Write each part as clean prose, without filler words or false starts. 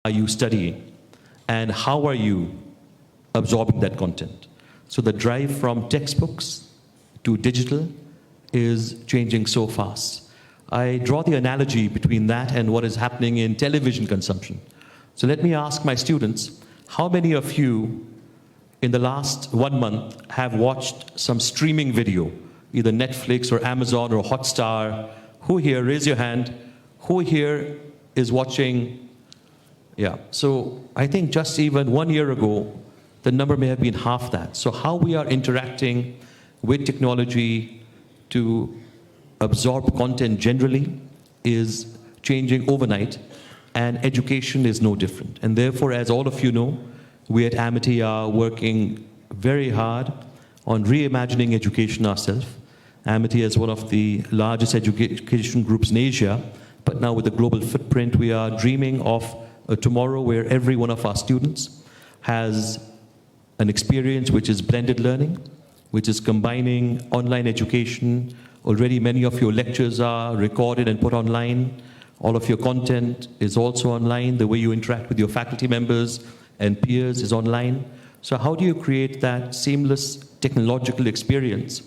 are you studying? And how are you absorbing that content? So the drive from textbooks to digital is changing so fast. I draw the analogy between that and what is happening in television consumption. So let me ask my students, how many of you in the last 1 month have watched some streaming video, either Netflix or Amazon or Hotstar? Who here, raise your hand, who here is watching? Yeah, so I think just even 1 year ago, the number may have been half that. So how we are interacting with technology to absorb content generally is changing overnight, and education is no different. And therefore, as all of you know, we at Amity are working very hard on reimagining education ourselves. Amity is one of the largest education groups in Asia, but now with a global footprint, we are dreaming of a tomorrow where every one of our students has an experience which is blended learning, which is combining online education. Already many of your lectures are recorded and put online. All of your content is also online. The way you interact with your faculty members and peers is online. So how do you create that seamless technological experience,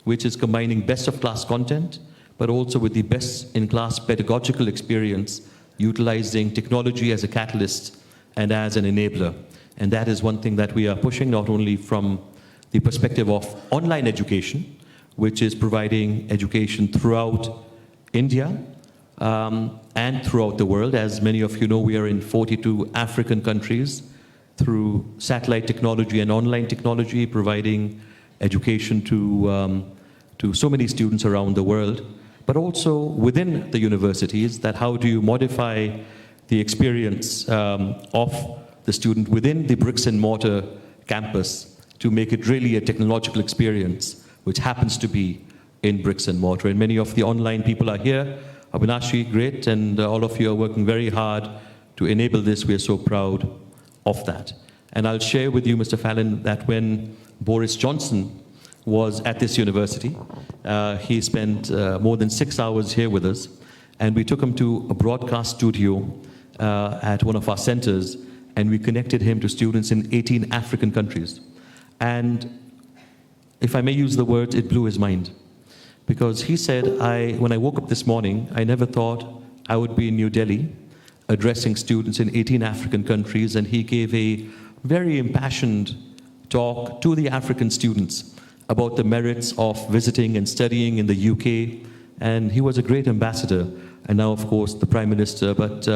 which is combining best of class content, but also with the best in class pedagogical experience, utilizing technology as a catalyst and as an enabler? And that is one thing that we are pushing, not only from the perspective of online education, which is providing education throughout India and throughout the world. As many of you know, we are in 42 African countries through satellite technology and online technology, providing education to so many students around the world, but also within the universities, that how do you modify the experience of the student within the bricks and mortar campus to make it really a technological experience, which happens to be in bricks and mortar. And many of the online people are here. Avinashi, great, and all of you are working very hard to enable this. We are so proud of that. And I'll share with you, Mr. Fallon, that when Boris Johnson was at this university, he spent more than 6 hours here with us, and we took him to a broadcast studio at one of our centers, and we connected him to students in 18 African countries. And if I may use the word, it blew his mind. Because he said, when I woke up this morning, I never thought I would be in New Delhi addressing students in 18 African countries, and he gave a very impassioned talk to the African students about the merits of visiting and studying in the UK. And he was a great ambassador, and now, of course, the Prime Minister. But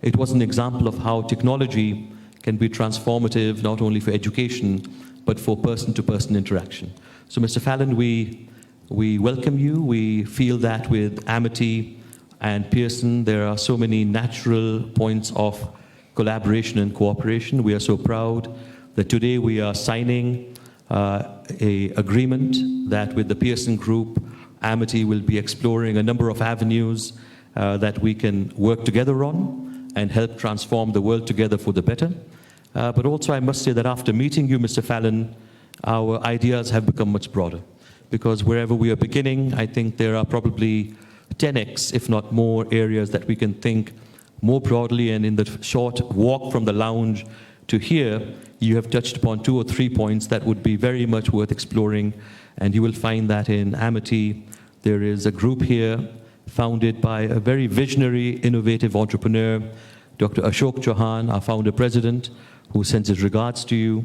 it was an example of how technology can be transformative, not only for education, but for person-to-person interaction. So, Mr. Fallon, we welcome you. We feel that with Amity and Pearson, there are so many natural points of collaboration and cooperation. We are so proud that today we are signing an agreement that with the Pearson Group, Amity will be exploring a number of avenues that we can work together on and help transform the world together for the better. But also I must say that after meeting you, Mr. Fallon, our ideas have become much broader. Because wherever we are beginning, I think there are probably 10x, if not more, areas that we can think more broadly. And in the short walk from the lounge to here, you have touched upon 2 or 3 points that would be very much worth exploring. And you will find that in Amity, there is a group here founded by a very visionary, innovative entrepreneur, Dr. Ashok Chauhan, our founder-president, who sends his regards to you,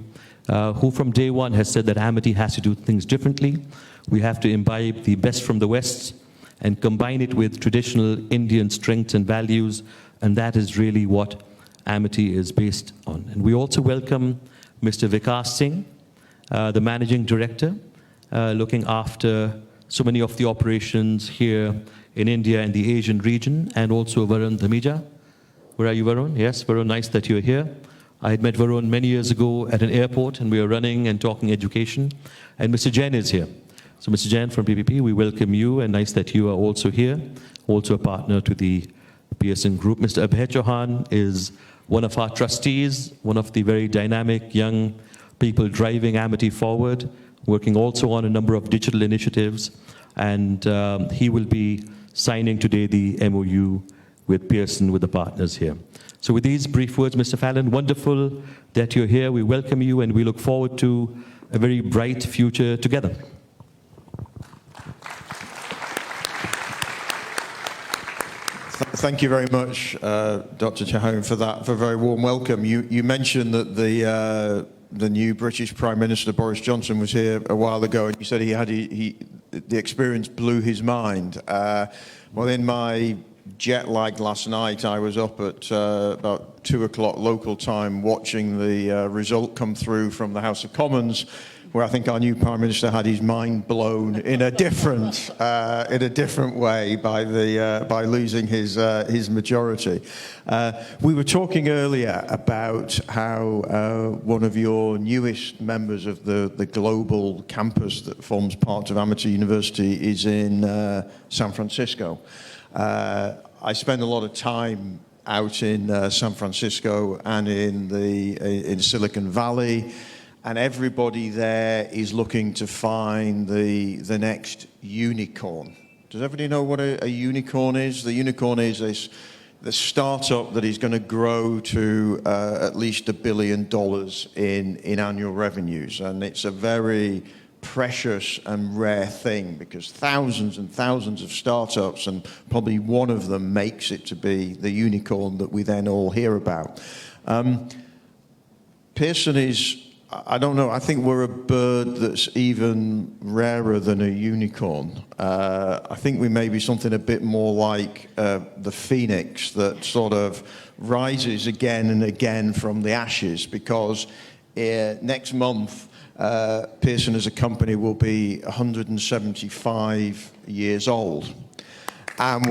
who from day one has said that Amity has to do things differently. We have to imbibe the best from the West and combine it with traditional Indian strengths and values, and that is really what Amity is based on. And we also welcome Mr. Vikas Singh, the Managing Director, looking after so many of the operations here in India and the Asian region, and also Varun Dhamija. Where are you, Varun? Yes, Varun, nice that you're here. I had met Varun many years ago at an airport, and we were running and talking education. And Mr. Jain is here. So Mr. Jain from PPP, we welcome you, and nice that you are also here, also a partner to the Pearson Group. Mr. Abhay Chauhan is one of our trustees, one of the very dynamic young people driving Amity forward, working also on a number of digital initiatives. And he will be signing today the MOU with Pearson, with the partners here. So with these brief words, Mr. Fallon, wonderful that you're here. We welcome you, and we look forward to a very bright future together. Thank you very much, Dr. Chahon, for a very warm welcome. You mentioned that the new British Prime Minister, Boris Johnson, was here a while ago, and you said the experience blew his mind. Well, in my jet lag last night, I was up at about 2 o'clock local time watching the result come through from the House of Commons, where I think our new Prime Minister had his mind blown in a different way by losing his majority. We were talking earlier about how one of your newest members of the global campus that forms part of Amity University is in San Francisco. I spend a lot of time out in San Francisco and in Silicon Valley. And everybody there is looking to find the next unicorn. Does everybody know what a unicorn is? The unicorn is the startup that is going to grow to at least $1 billion in annual revenues. And it's a very precious and rare thing because thousands and thousands of startups, and probably one of them makes it to be the unicorn that we then all hear about. Pearson is, I don't know, I think we're a bird that's even rarer than a unicorn. I think we may be something a bit more like the phoenix that sort of rises again and again from the ashes, because next month, Pearson as a company will be 175 years old. And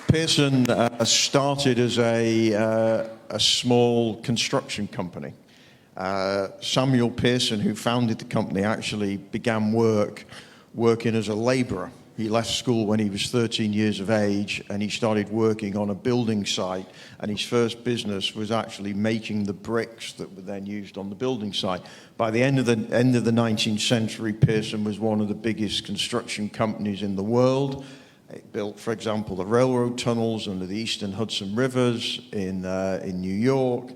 Pearson started as a small construction company. Samuel Pearson, who founded the company, actually began working as a laborer. He left school when he was 13 years of age, and he started working on a building site, and his first business was actually making the bricks that were then used on the building site. By the end of the 19th century, Pearson was one of the biggest construction companies in the world. It built, for example, the railroad tunnels under the Eastern Hudson Rivers in New York.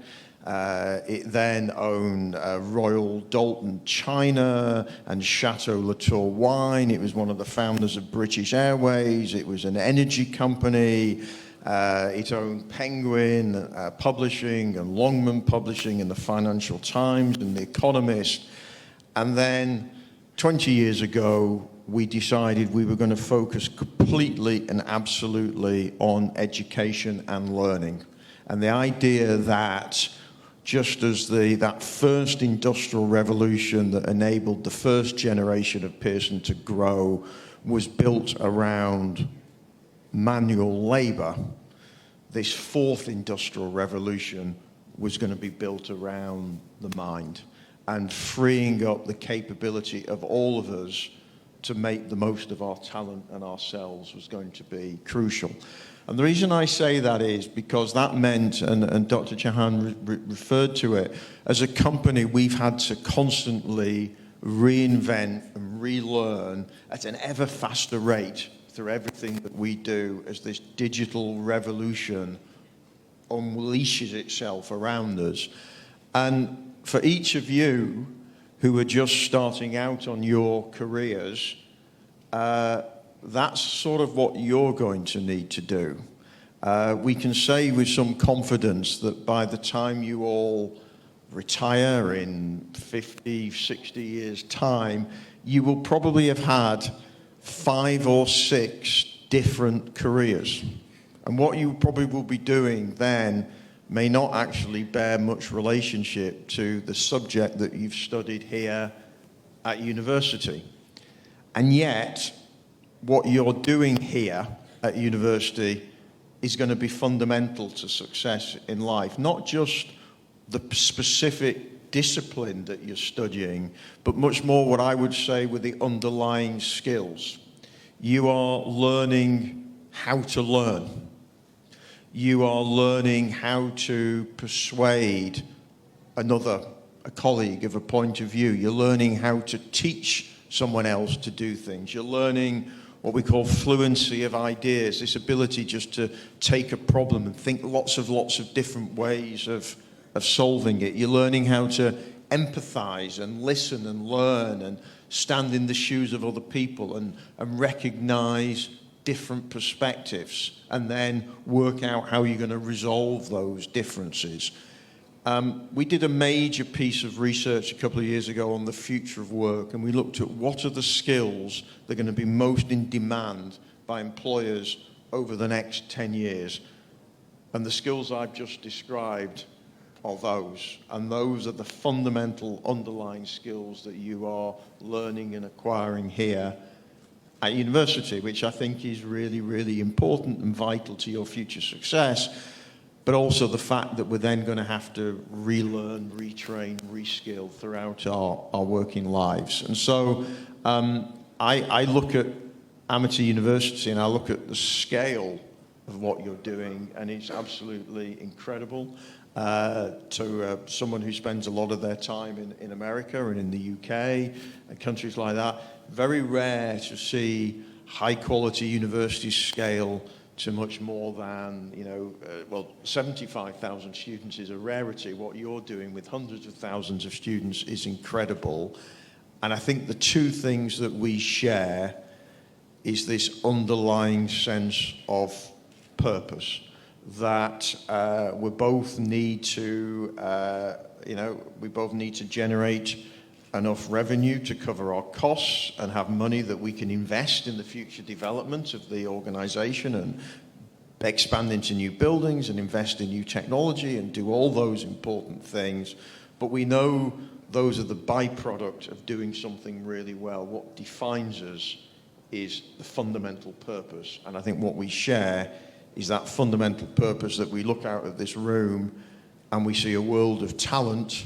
It then owned Royal Doulton China and Chateau Latour Wine. It was one of the founders of British Airways. It was an energy company. It owned Penguin Publishing and Longman Publishing and the Financial Times and the Economist. And then 20 years ago, we decided we were going to focus completely and absolutely on education and learning. And the idea that just as that first industrial revolution that enabled the first generation of Pearson to grow was built around manual labor, this fourth industrial revolution was going to be built around the mind and freeing up the capability of all of us to make the most of our talent and ourselves was going to be crucial. And the reason I say that is because that meant, and Dr. Chahon referred to it, as a company we've had to constantly reinvent and relearn at an ever faster rate through everything that we do as this digital revolution unleashes itself around us. And for each of you who are just starting out on your careers, that's sort of what you're going to need to do. We can say with some confidence that by the time you all retire in 50, 60 years' time, you will probably have had 5 or 6 different careers. And what you probably will be doing then may not actually bear much relationship to the subject that you've studied here at university. And yet, what you're doing here at university is going to be fundamental to success in life. Not just the specific discipline that you're studying, but much more what I would say were the underlying skills. You are learning how to learn. You are learning how to persuade a colleague of a point of view. You're learning how to teach someone else to do things. You're learning what we call fluency of ideas, this ability just to take a problem and think lots of different ways of solving it. You're learning how to empathize and listen and learn and stand in the shoes of other people and recognize different perspectives and then work out how you're going to resolve those differences. We did a major piece of research a couple of years ago on the future of work, and we looked at what are the skills that are going to be most in demand by employers over the next 10 years. And the skills I've just described are those. And those are the fundamental underlying skills that you are learning and acquiring here at university, which I think is really, really important and vital to your future success. But also the fact that we're then going to have to relearn, retrain, reskill throughout our working lives. And so I look at amateur university and I look at the scale of what you're doing, and it's absolutely incredible. To someone who spends a lot of their time in America and in the UK and countries like that, very rare to see high quality universities scale to much more than, 75,000 students is a rarity. What you're doing with hundreds of thousands of students is incredible. And I think the two things that we share is this underlying sense of purpose, that we both need to, generate enough revenue to cover our costs and have money that we can invest in the future development of the organization and expand into new buildings and invest in new technology and do all those important things. But we know those are the byproduct of doing something really well. What defines us is the fundamental purpose. And I think what we share is that fundamental purpose, that we look out of this room and we see a world of talent,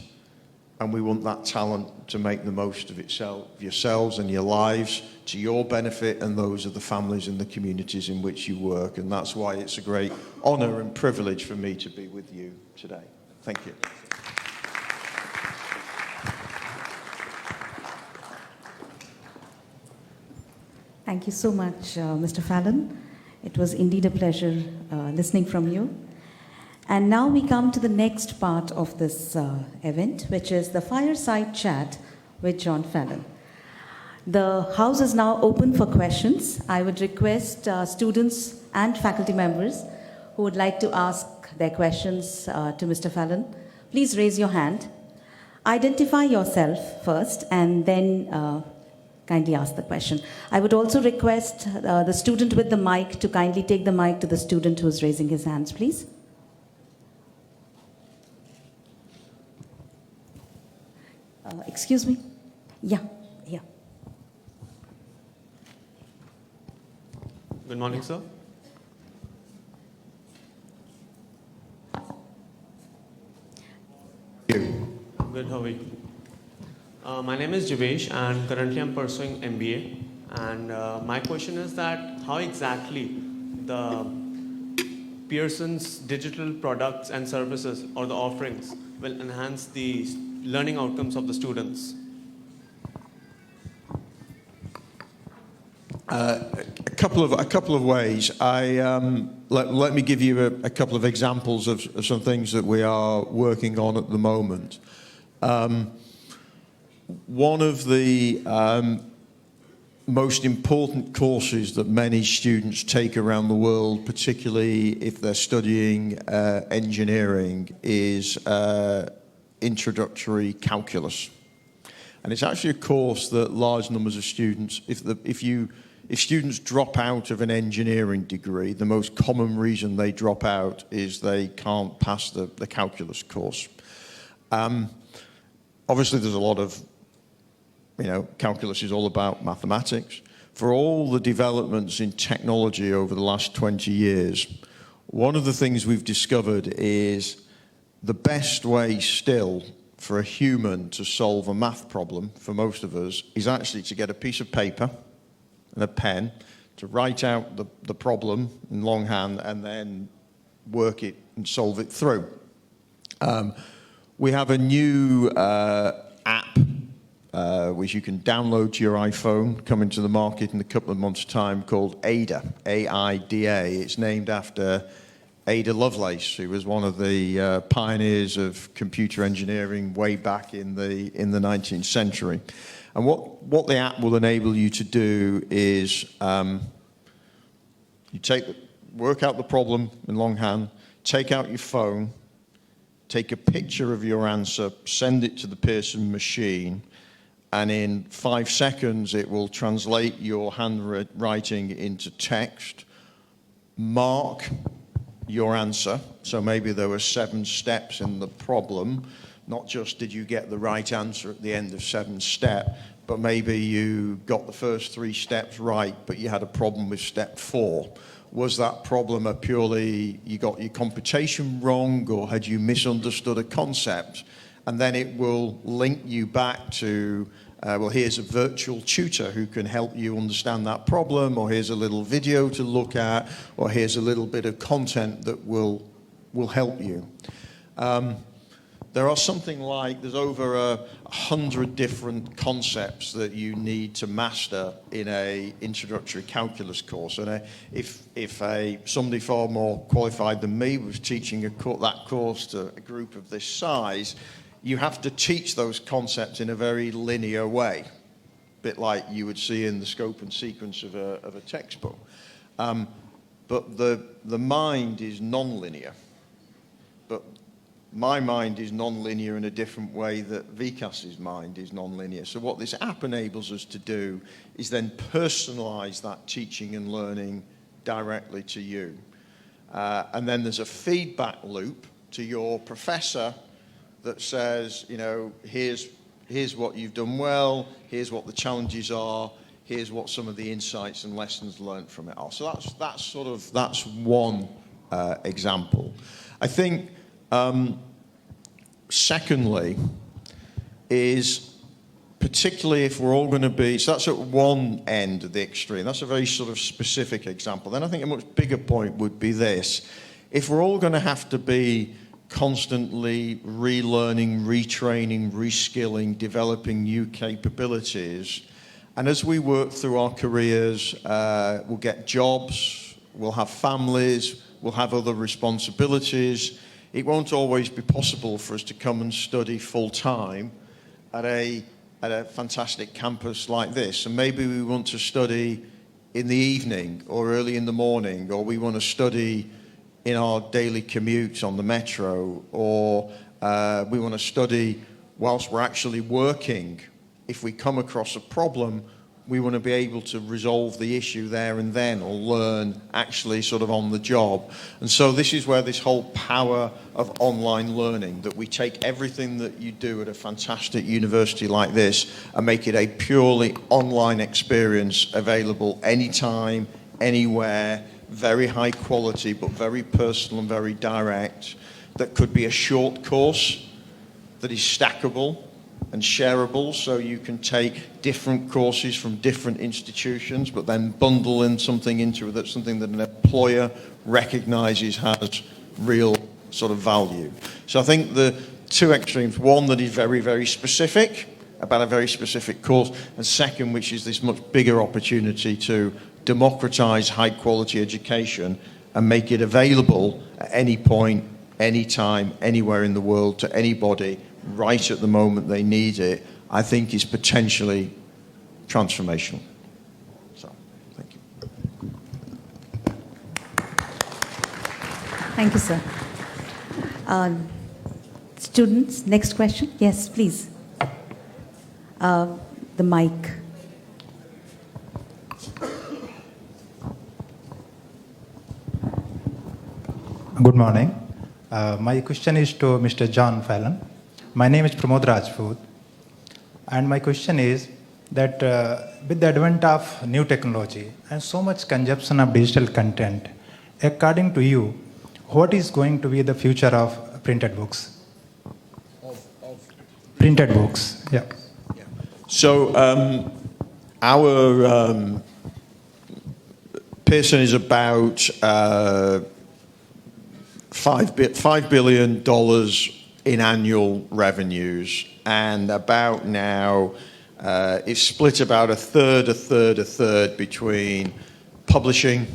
and we want that talent to make the most of itself, yourselves and your lives, to your benefit and those of the families and the communities in which you work. And that's why it's a great honor and privilege for me to be with you today. Thank you. Thank you so much, Mr. Fallon. It was indeed a pleasure listening from you. And now we come to the next part of this event, which is the Fireside Chat with John Fallon. The house is now open for questions. I would request students and faculty members who would like to ask their questions to Mr. Fallon, please raise your hand. Identify yourself first and then kindly ask the question. I would also request the student with the mic to kindly take the mic to the student who is raising his hands, please. Excuse me? Yeah. Good morning, sir. Good, how are you? My name is Jivesh, and currently I'm pursuing MBA. And my question is that how exactly the Pearson's digital products and services or the offerings will enhance the learning outcomes of the students? A couple of ways. Let me give you a couple of examples of some things that we are working on at the moment. One of the most important courses that many students take around the world, particularly if they're studying engineering, is introductory calculus. And it's actually a course that large numbers of students, if students drop out of an engineering degree, the most common reason they drop out is they can't pass the calculus course. Obviously, there's a lot of, calculus is all about mathematics. For all the developments in technology over the last 20 years, one of the things we've discovered is the best way still for a human to solve a math problem, for most of us, is actually to get a piece of paper and a pen to write out the problem in longhand and then work it and solve it through. We have a new app which you can download to your iPhone, coming to the market in a couple of months' time, called Ada, A-I-D-A. It's named after Ada Lovelace, who was one of the pioneers of computer engineering way back in the 19th century. And what the app will enable you to do is work out the problem in longhand, take out your phone, take a picture of your answer, send it to the Pearson machine, and in 5 seconds it will translate your handwriting into text, mark your answer. So maybe there were 7 steps in the problem. Not just did you get the right answer at the end of 7 steps, but maybe you got the first 3 steps right, but you had a problem with step 4. Was that problem you got your computation wrong, or had you misunderstood a concept? And then it will link you back to, here's a virtual tutor who can help you understand that problem, or here's a little video to look at, or here's a little bit of content that will help you. There are there's over 100 different concepts that you need to master in a introductory calculus course. And if somebody far more qualified than me was teaching that course to a group of this size, you have to teach those concepts in a very linear way, a bit like you would see in the scope and sequence of a textbook. But the mind is non-linear. But my mind is non-linear in a different way that Vikas's mind is non-linear. So what this app enables us to do is then personalize that teaching and learning directly to you. And then there's a feedback loop to your professor that says, here's what you've done well, here's what the challenges are, here's what some of the insights and lessons learned from it are. So that's one example. I think secondly is, particularly if we're all going to be, so that's at one end of the extreme, that's a very sort of specific example. Then I think a much bigger point would be this: if we're all going to have to be constantly relearning, retraining, reskilling, developing new capabilities, and as we work through our careers, we'll get jobs, we'll have families, we'll have other responsibilities. It won't always be possible for us to come and study full-time at a fantastic campus like this. And maybe we want to study in the evening or early in the morning, or we want to study in our daily commutes on the metro, or we want to study whilst we're actually working. If we come across a problem, we want to be able to resolve the issue there and then, or learn actually sort of on the job. And so this is where this whole power of online learning, that we take everything that you do at a fantastic university like this and make it a purely online experience, available anytime, anywhere, very high quality, but very personal and very direct. That could be a short course that is stackable and shareable, so you can take different courses from different institutions, but then bundle in something into that's something that an employer recognizes has real sort of value. So I think the two extremes: one that is very, very specific about a very specific course, and second, which is this much bigger opportunity to democratize high quality education and make it available at any point, any time, anywhere in the world to anybody right at the moment they need it, I think is potentially transformational. So, thank you. Thank you, sir. Students, next question. Yes, please. The mic. Good morning. My question is to Mr. John Fallon. My name is Pramod Rajput, and my question is that with the advent of new technology and so much consumption of digital content, according to you, what is going to be the future of printed books? Printed books, yeah. So our Pearson is about $5 billion in annual revenues, and about now It's split about a third between publishing,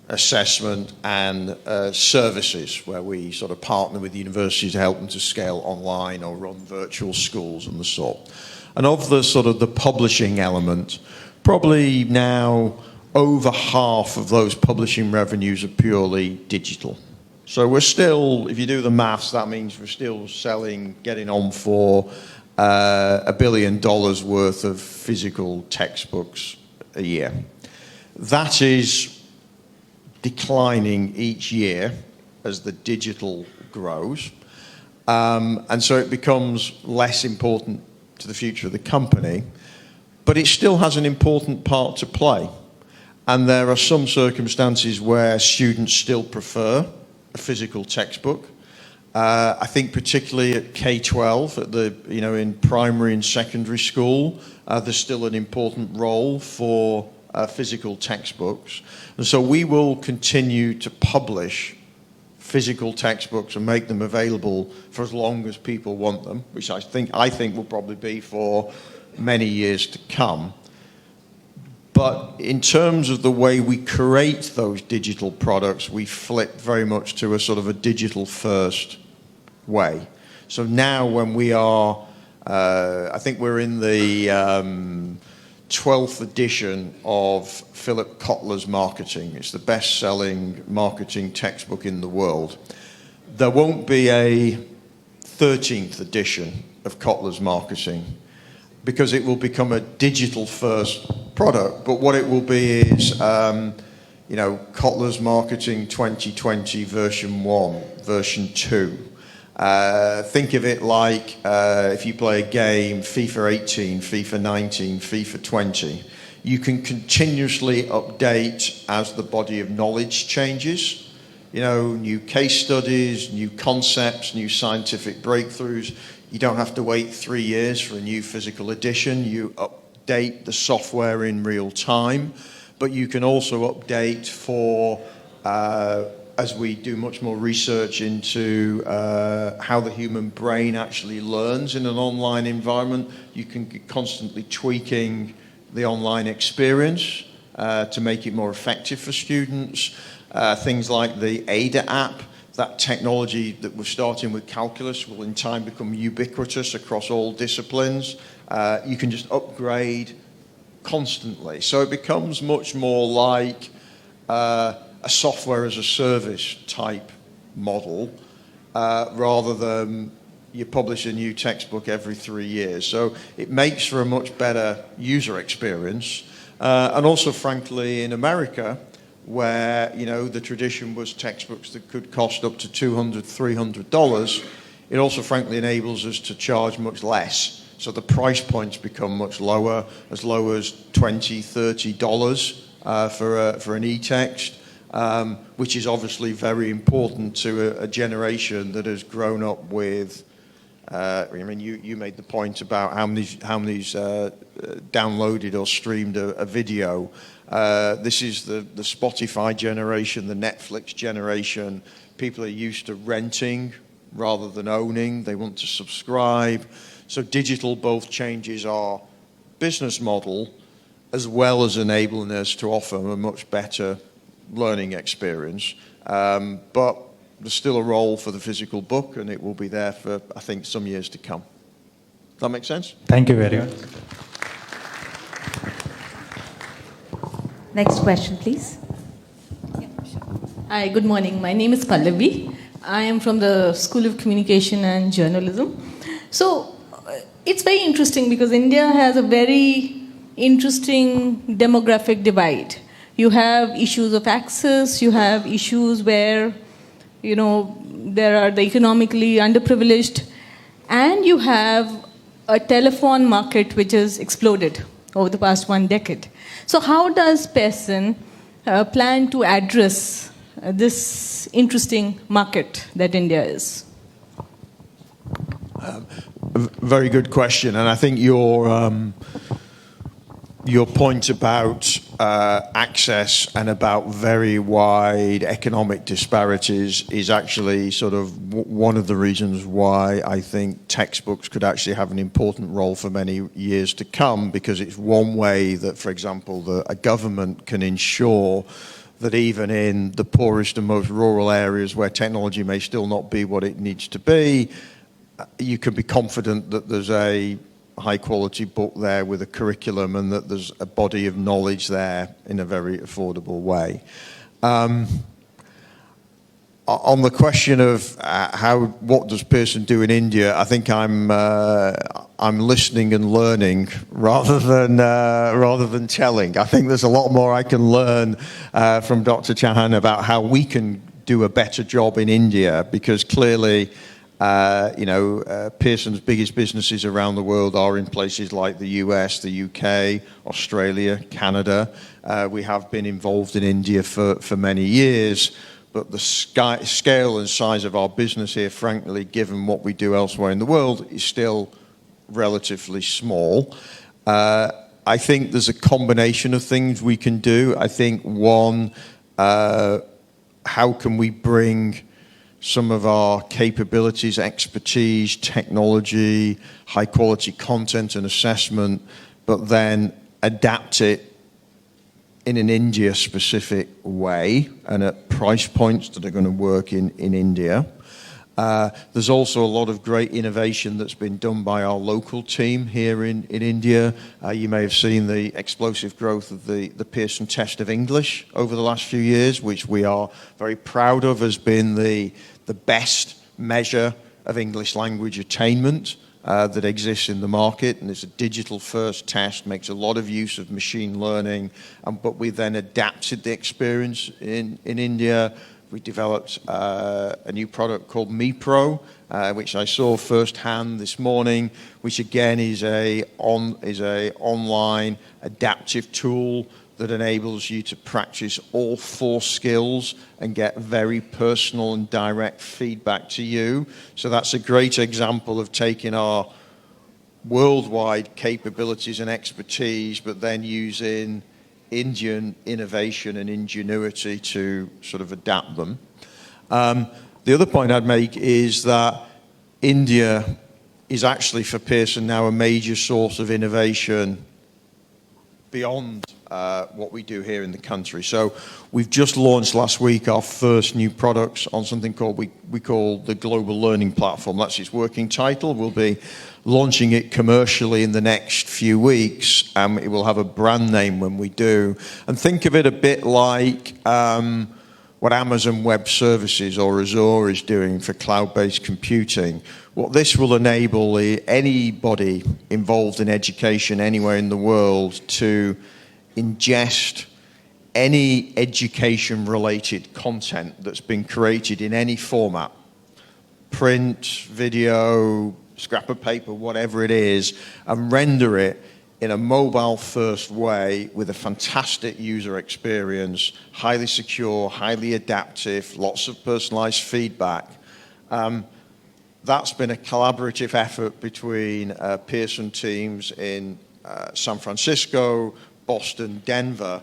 assessment, and services, where we sort of partner with universities to help them to scale online or run virtual schools and the sort. And of the sort of the publishing element, probably now over half of those publishing revenues are purely digital. So we're still, if you do the maths, that means we're still selling, getting on for $1 billion worth of physical textbooks a year. That is declining each year as the digital grows. And so it becomes less important to the future of the company, but it still has an important part to play. And there are some circumstances where students still prefer a physical textbook. I think particularly at K-12, at the, in primary and secondary school, there's still an important role for physical textbooks. And so we will continue to publish physical textbooks and make them available for as long as people want them, which I think will probably be for many years to come. But in terms of the way we create those digital products, we flip very much to a sort of a digital first way. So now when we are, I think we're in the 12th edition of Philip Kotler's Marketing. It's the best-selling marketing textbook in the world. There won't be a 13th edition of Kotler's Marketing because it will become a digital-first product. But what it will be is, Kotler's Marketing 2020 version 1, version 2. Think of it like if you play a game, FIFA 18, FIFA 19, FIFA 20, you can continuously update as the body of knowledge changes. New case studies, new concepts, new scientific breakthroughs. You don't have to wait 3 years for a new physical edition. You update the software in real time, but you can also update for as we do much more research into how the human brain actually learns in an online environment, you can be constantly tweaking the online experience to make it more effective for students. Things like the Ada app, that technology that we're starting with calculus will in time become ubiquitous across all disciplines. You can just upgrade constantly. So it becomes much more like a software as a service type model rather than you publish a new textbook every 3 years. So it makes for a much better user experience. And also, frankly, in America, where the tradition was textbooks that could cost up to $200, $300, it also frankly enables us to charge much less. So the price points become much lower, as low as $20, $30 for an e-text. Which is obviously very important to a generation that has grown up with. You made the point about how many's downloaded or streamed a video. This is the Spotify generation, the Netflix generation. People are used to renting rather than owning. They want to subscribe. So digital both changes our business model as well as enabling us to offer a much better learning experience, but there's still a role for the physical book, and it will be there for, I think, some years to come. Does that make sense? Thank you very much. Next question, please. Hi, good morning. My name is Pallavi. I am from the School of Communication and Journalism. So it's very interesting because India has a very interesting demographic divide. You have issues of access, you have issues where, there are the economically underprivileged, and you have a telephone market which has exploded over the past 1 decade. So how does Pearson plan to address this interesting market that India is? Very good question, and I think your point about access and about very wide economic disparities is actually sort of one of the reasons why I think textbooks could actually have an important role for many years to come, because it's one way that, for example, a government can ensure that even in the poorest and most rural areas where technology may still not be what it needs to be, you can be confident that there's a high quality book there with a curriculum and that there's a body of knowledge there in a very affordable way. On the question of what does Pearson do in India, I think I'm listening and learning rather than telling. I think there's a lot more I can learn from Dr. Chauhan about how we can do a better job in India, because clearly, Pearson's biggest businesses around the world are in places like the US, the UK, Australia, Canada. We have been involved in India for many years. But the scale and size of our business here, frankly, given what we do elsewhere in the world, is still relatively small. I think there's a combination of things we can do. I think one, how can we bring some of our capabilities, expertise, technology, high quality content and assessment, but then adapt it in an India-specific way and at price points that are going to work in India. There's also a lot of great innovation that's been done by our local team here in India. You may have seen the explosive growth of the Pearson Test of English over the last few years, which we are very proud of as being the best measure of English language attainment that exists in the market, and it's a digital-first test, makes a lot of use of machine learning, but we then adapted the experience in India. We developed a new product called MePro, which I saw firsthand this morning, which again is a online adaptive tool that enables you to practice all 4 skills and get very personal and direct feedback to you. So that's a great example of taking our worldwide capabilities and expertise, but then using Indian innovation and ingenuity to sort of adapt them. The other point I'd make is that India is actually for Pearson now a major source of innovation beyond what we do here in the country. So we've just launched last week our first new products on something called we call the Global Learning Platform. That's its working title. We'll be launching it commercially in the next few weeks. It will have a brand name when we do. And think of it a bit like what Amazon Web Services or Azure is doing for cloud-based computing. What this will enable anybody involved in education anywhere in the world to ingest any education-related content that's been created in any format, print, video, scrap of paper, whatever it is, and render it in a mobile-first way with a fantastic user experience, highly secure, highly adaptive, lots of personalized feedback. That's been a collaborative effort between Pearson teams in San Francisco, Boston, Denver,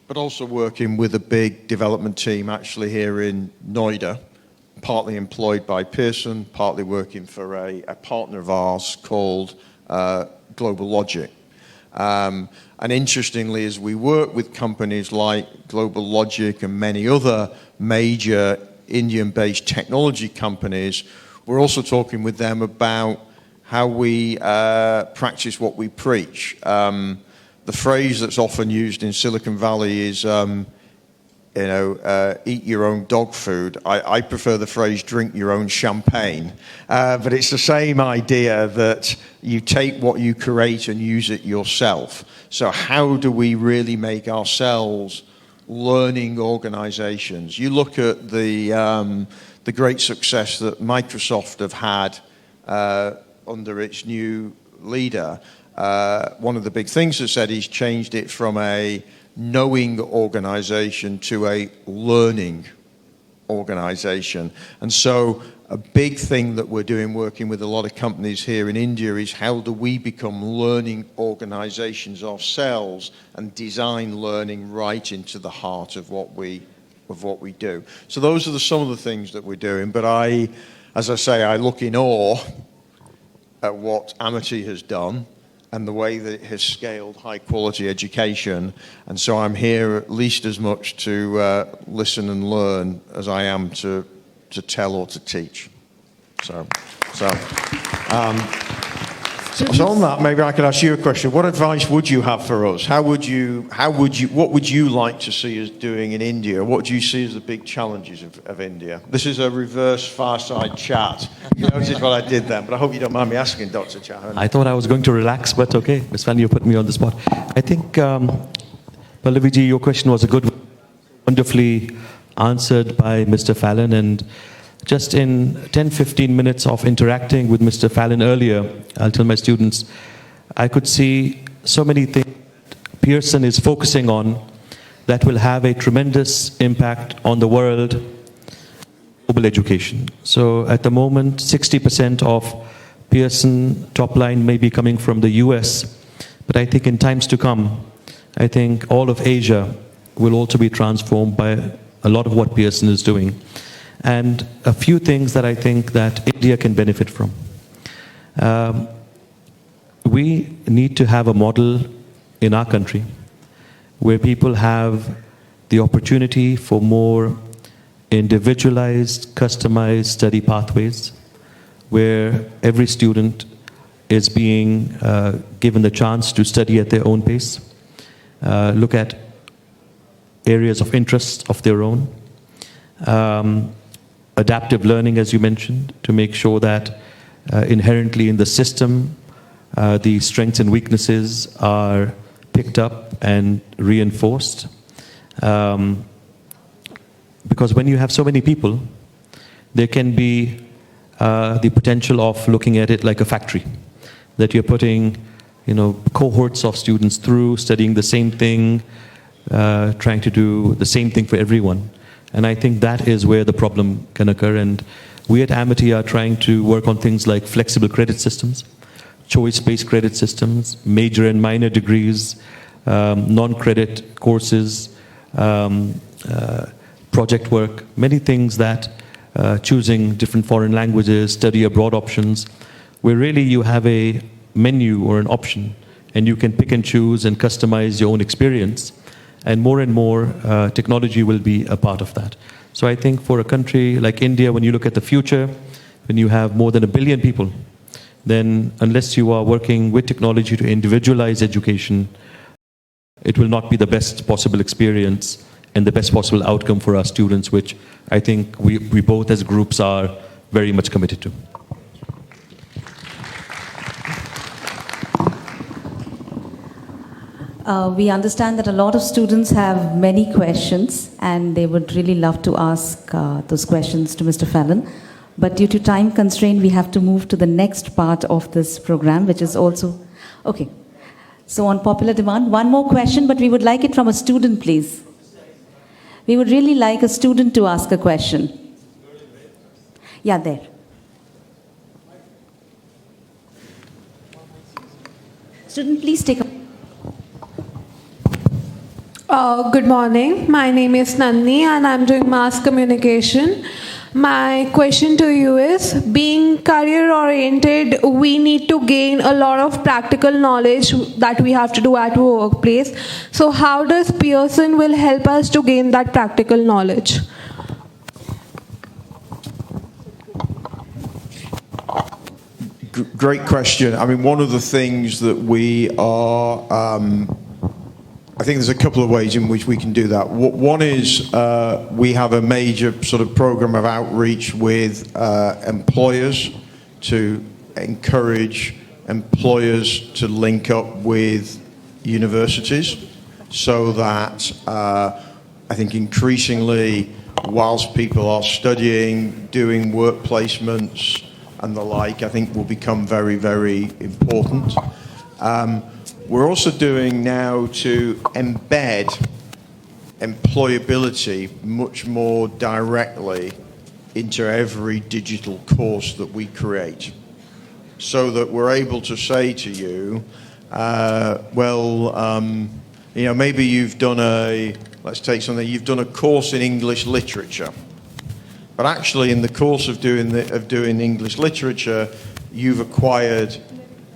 but also working with a big development team actually here in Noida, partly employed by Pearson, partly working for a partner of ours called Global Logic. And interestingly, as we work with companies like Global Logic and many other major Indian-based technology companies, we're also talking with them about how we practice what we preach. The phrase that's often used in Silicon Valley is, eat your own dog food. I prefer the phrase drink your own champagne. But it's the same idea that you take what you create and use it yourself. So how do we really make ourselves learning organizations? You look at the great success that Microsoft have had under its new leader. One of the big things that said he's changed it from a knowing organization to a learning organization. And so a big thing that we're doing working with a lot of companies here in India is how do we become learning organizations ourselves and design learning right into the heart of what we do. So those are some of the things that we're doing. But as I say, I look in awe at what Amity has done and the way that it has scaled high-quality education. And so I'm here at least as much to listen and learn as I am to tell or to teach. So on that, maybe I could ask you a question. What advice would you have for us? What would you like to see us doing in India? What do you see as the big challenges of India? This is a reverse Fireside chat. You noticed what I did then, but I hope you don't mind me asking, Dr. Chahan. I thought I was going to relax, but okay, Ms. Fan, you put me on the spot. I think, Pallaviji, your question was a good one, wonderfully answered by Mr. Fallon, and just in 10-15 minutes of interacting with Mr. Fallon earlier, I'll tell my students, I could see so many things Pearson is focusing on that will have a tremendous impact on the world, global education. So at the moment, 60% of Pearson top line may be coming from the US, but I think in times to come, I think all of Asia will also be transformed by a lot of what Pearson is doing. And a few things that I think that India can benefit from. We need to have a model in our country where people have the opportunity for more individualized, customized study pathways, where every student is being given the chance to study at their own pace, look at areas of interest of their own, adaptive learning, as you mentioned, to make sure that inherently in the system, the strengths and weaknesses are picked up and reinforced. Because when you have so many people, there can be the potential of looking at it like a factory, that you're putting, cohorts of students through, studying the same thing, trying to do the same thing for everyone. And I think that is where the problem can occur. And we at Amity are trying to work on things like flexible credit systems, choice-based credit systems, major and minor degrees, non-credit courses, project work, many things that choosing different foreign languages, study abroad options, where really you have a menu or an option and you can pick and choose and customize your own experience. And more technology will be a part of that. So I think for a country like India, when you look at the future, when you have more than 1 billion people, then unless you are working with technology to individualize education, it will not be the best possible experience and the best possible outcome for our students, which I think we both as groups are very much committed to. We understand that a lot of students have many questions and they would really love to ask those questions to Mr. Fallon. But due to time constraint, we have to move to the next part of this program, which is also... Okay. So on popular demand, one more question, but we would like it from a student, please. We would really like a student to ask a question. Yeah, there. Student, please take a... Good morning. My name is Nandini and I'm doing mass communication. My question to you is, being career oriented, we need to gain a lot of practical knowledge that we have to do at workplace. So how does Pearson will help us to gain that practical knowledge? Great question. I mean, one of the things that we are... I think there's a couple of ways in which we can do that. One is we have a major sort of program of outreach with employers to encourage employers to link up with universities so that I think increasingly whilst people are studying, doing work placements and the like, I think will become very, very important. We're also doing now to embed employability much more directly into every digital course that we create, so that we're able to say to you, maybe you've done you've done a course in English literature, but actually in the course of doing English literature, you've acquired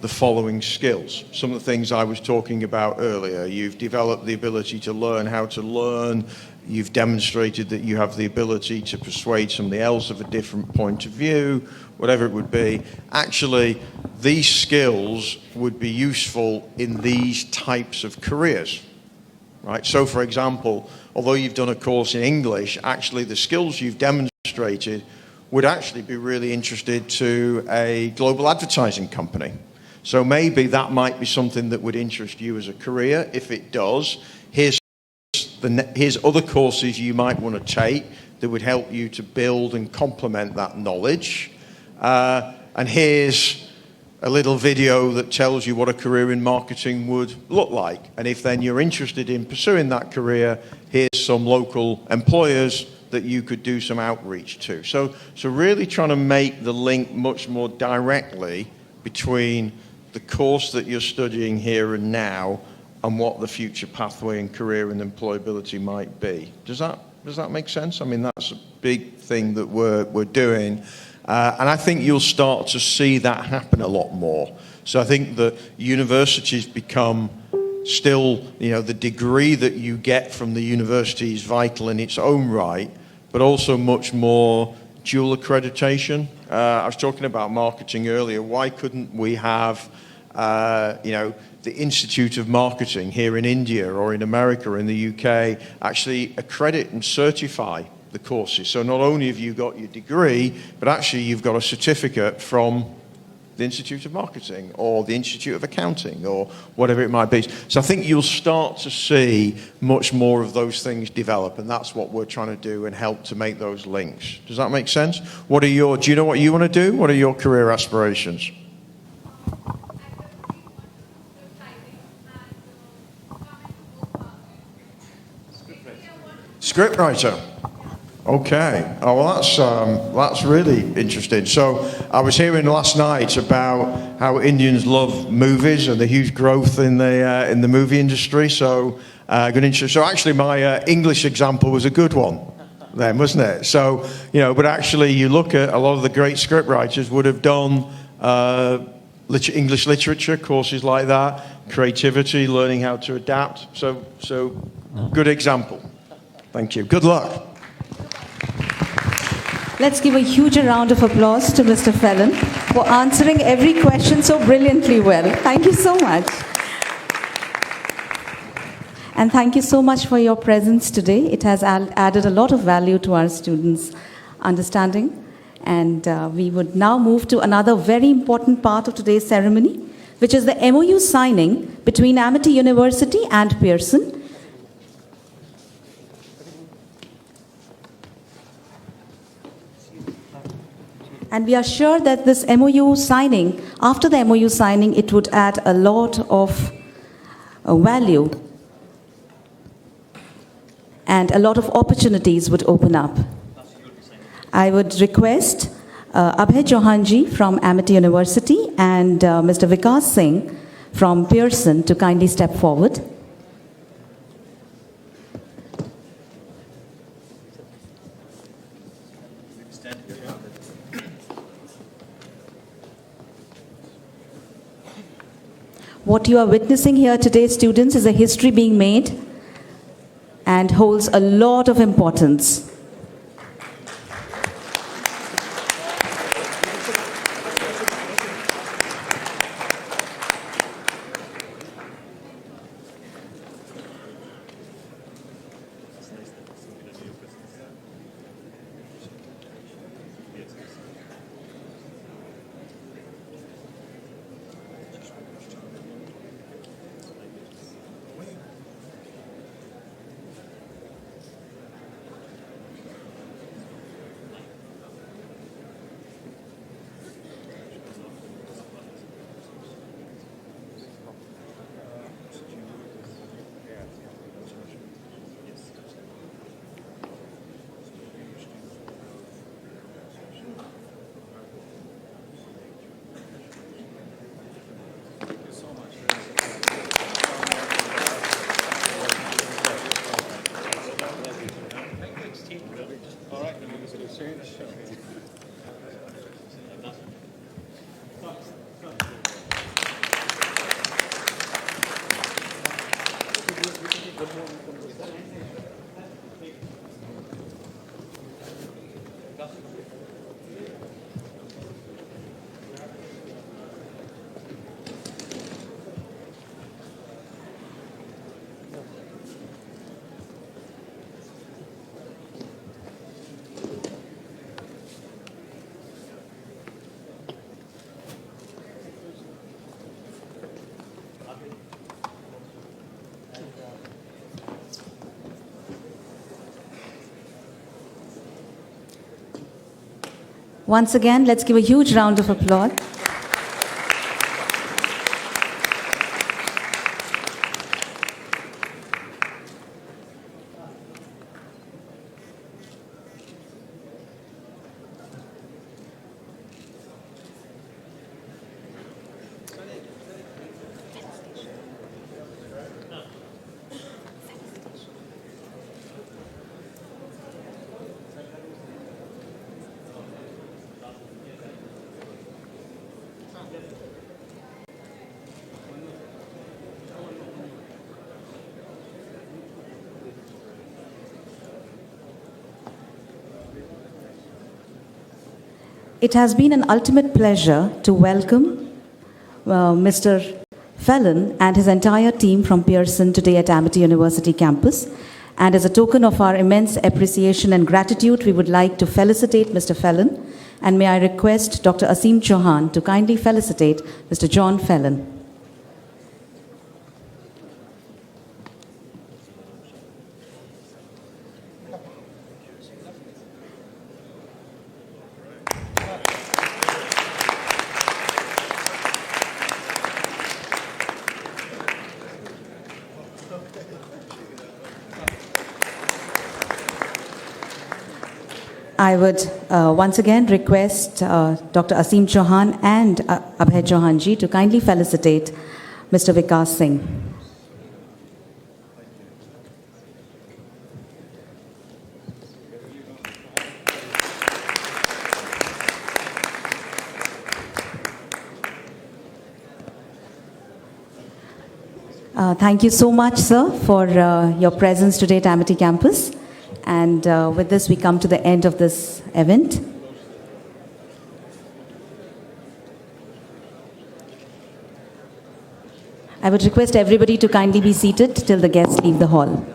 the following skills. Some of the things I was talking about earlier. You've developed the ability to learn how to learn. You've demonstrated that you have the ability to persuade somebody else of a different point of view, whatever it would be. Actually, these skills would be useful in these types of careers, right? So, for example, although you've done a course in English, actually the skills you've demonstrated would actually be really interested to a global advertising company. So maybe that might be something that would interest you as a career. If it does, here's other courses you might want to take that would help you to build and complement that knowledge. And here's a little video that tells you what a career in marketing would look like. And if then you're interested in pursuing that career, here's some local employers that you could do some outreach to. So really trying to make the link much more directly between the course that you're studying here and now and what the future pathway and career and employability might be. Does that make sense? I mean, that's a big thing that we're doing. And I think you'll start to see that happen a lot more. So I think that universities become still, the degree that you get from the university is vital in its own right, but also much more dual accreditation. I was talking about marketing earlier. Why couldn't we have, the Institute of Marketing here in India or in America or in the UK actually accredit and certify the courses? So not only have you got your degree, but actually you've got a certificate from the Institute of Marketing or the Institute of Accounting or whatever it might be. So I think you'll start to see much more of those things develop, and that's what we're trying to do and help to make those links. Does that make sense? Do you know what you want to do? What are your career aspirations? Scriptwriter. Okay. Oh, well, that's really interesting. So I was hearing last night about how Indians love movies and the huge growth in the movie industry. So So actually, my English example was a good one, then, wasn't it? So but actually, you look at a lot of the great scriptwriters would have done English literature courses like that, creativity, learning how to adapt. So good example. Thank you. Good luck. Let's give a huge round of applause to Mr. Fallon for answering every question so brilliantly well. Thank you so much. And thank you so much for your presence today. It has added a lot of value to our students' understanding. And we would now move to another very important part of today's ceremony, which is the MOU signing between Amity University and Pearson. And we are sure that this MOU signing, after the MOU signing, it would add a lot of value and a lot of opportunities would open up. I would request Abhay Chauhanji from Amity University and Mr. Vikas Singh from Pearson to kindly step forward. What you are witnessing here today, students, is a history being made and holds a lot of importance. Once again, let's give a huge round of applause. It has been an ultimate pleasure to welcome Mr. Fallon and his entire team from Pearson today at Amity University campus. And as a token of our immense appreciation and gratitude, we would like to felicitate Mr. Fallon. And may I request Dr. Asim Chauhan to kindly felicitate Mr. John Fallon. I would once again request Dr. Asim Chauhan and Abhay Chauhan ji to kindly felicitate Mr. Vikas Singh. Thank you so much, sir, for your presence today at Amity campus. And with this, we come to the end of this event. I would request everybody to kindly be seated till the guests leave the hall.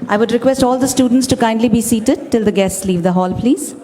I would request all the students to kindly be seated till the guests leave the hall, please.